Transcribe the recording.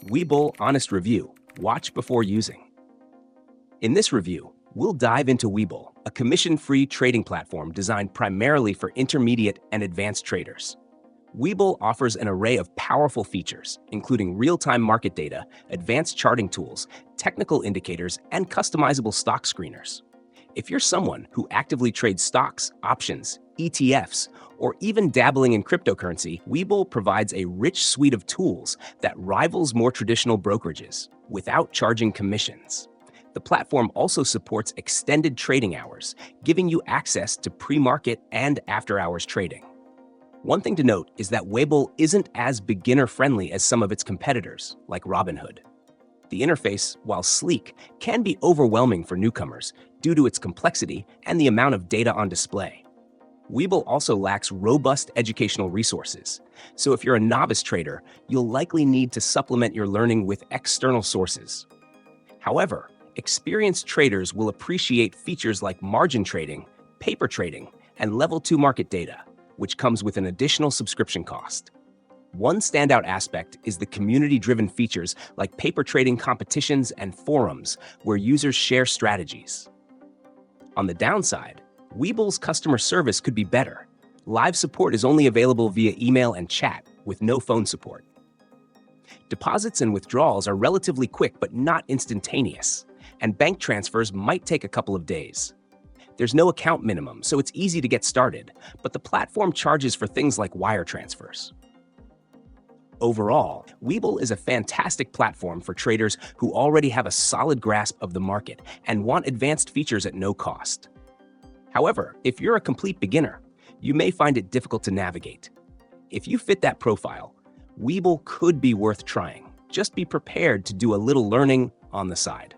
Webull Honest Review. Watch before using. In this review, we'll dive into Webull, a commission-free trading platform designed primarily for intermediate and advanced traders. Webull offers an array of powerful features, including real-time market data, advanced charting tools, technical indicators, and customizable stock screeners. If you're someone who actively trades stocks, options, ETFs, or even dabbling in cryptocurrency, Webull provides a rich suite of tools that rivals more traditional brokerages without charging commissions. The platform also supports extended trading hours, giving you access to pre-market and after-hours trading. One thing to note is that Webull isn't as beginner-friendly as some of its competitors, like Robinhood. The interface, while sleek, can be overwhelming for newcomers due to its complexity and the amount of data on display. Webull also lacks robust educational resources, so if you're a novice trader, you'll likely need to supplement your learning with external sources. However, experienced traders will appreciate features like margin trading, paper trading, and level 2 market data, which comes with an additional subscription cost. One standout aspect is the community-driven features like paper trading competitions and forums where users share strategies. On the downside, Webull's customer service could be better. Live support is only available via email and chat, with no phone support. Deposits and withdrawals are relatively quick but not instantaneous, and bank transfers might take a couple of days. There's no account minimum, so it's easy to get started, but the platform charges for things like wire transfers. Overall, Webull is a fantastic platform for traders who already have a solid grasp of the market and want advanced features at no cost. However, if you're a complete beginner, you may find it difficult to navigate. If you fit that profile, Webull could be worth trying. Just be prepared to do a little learning on the side.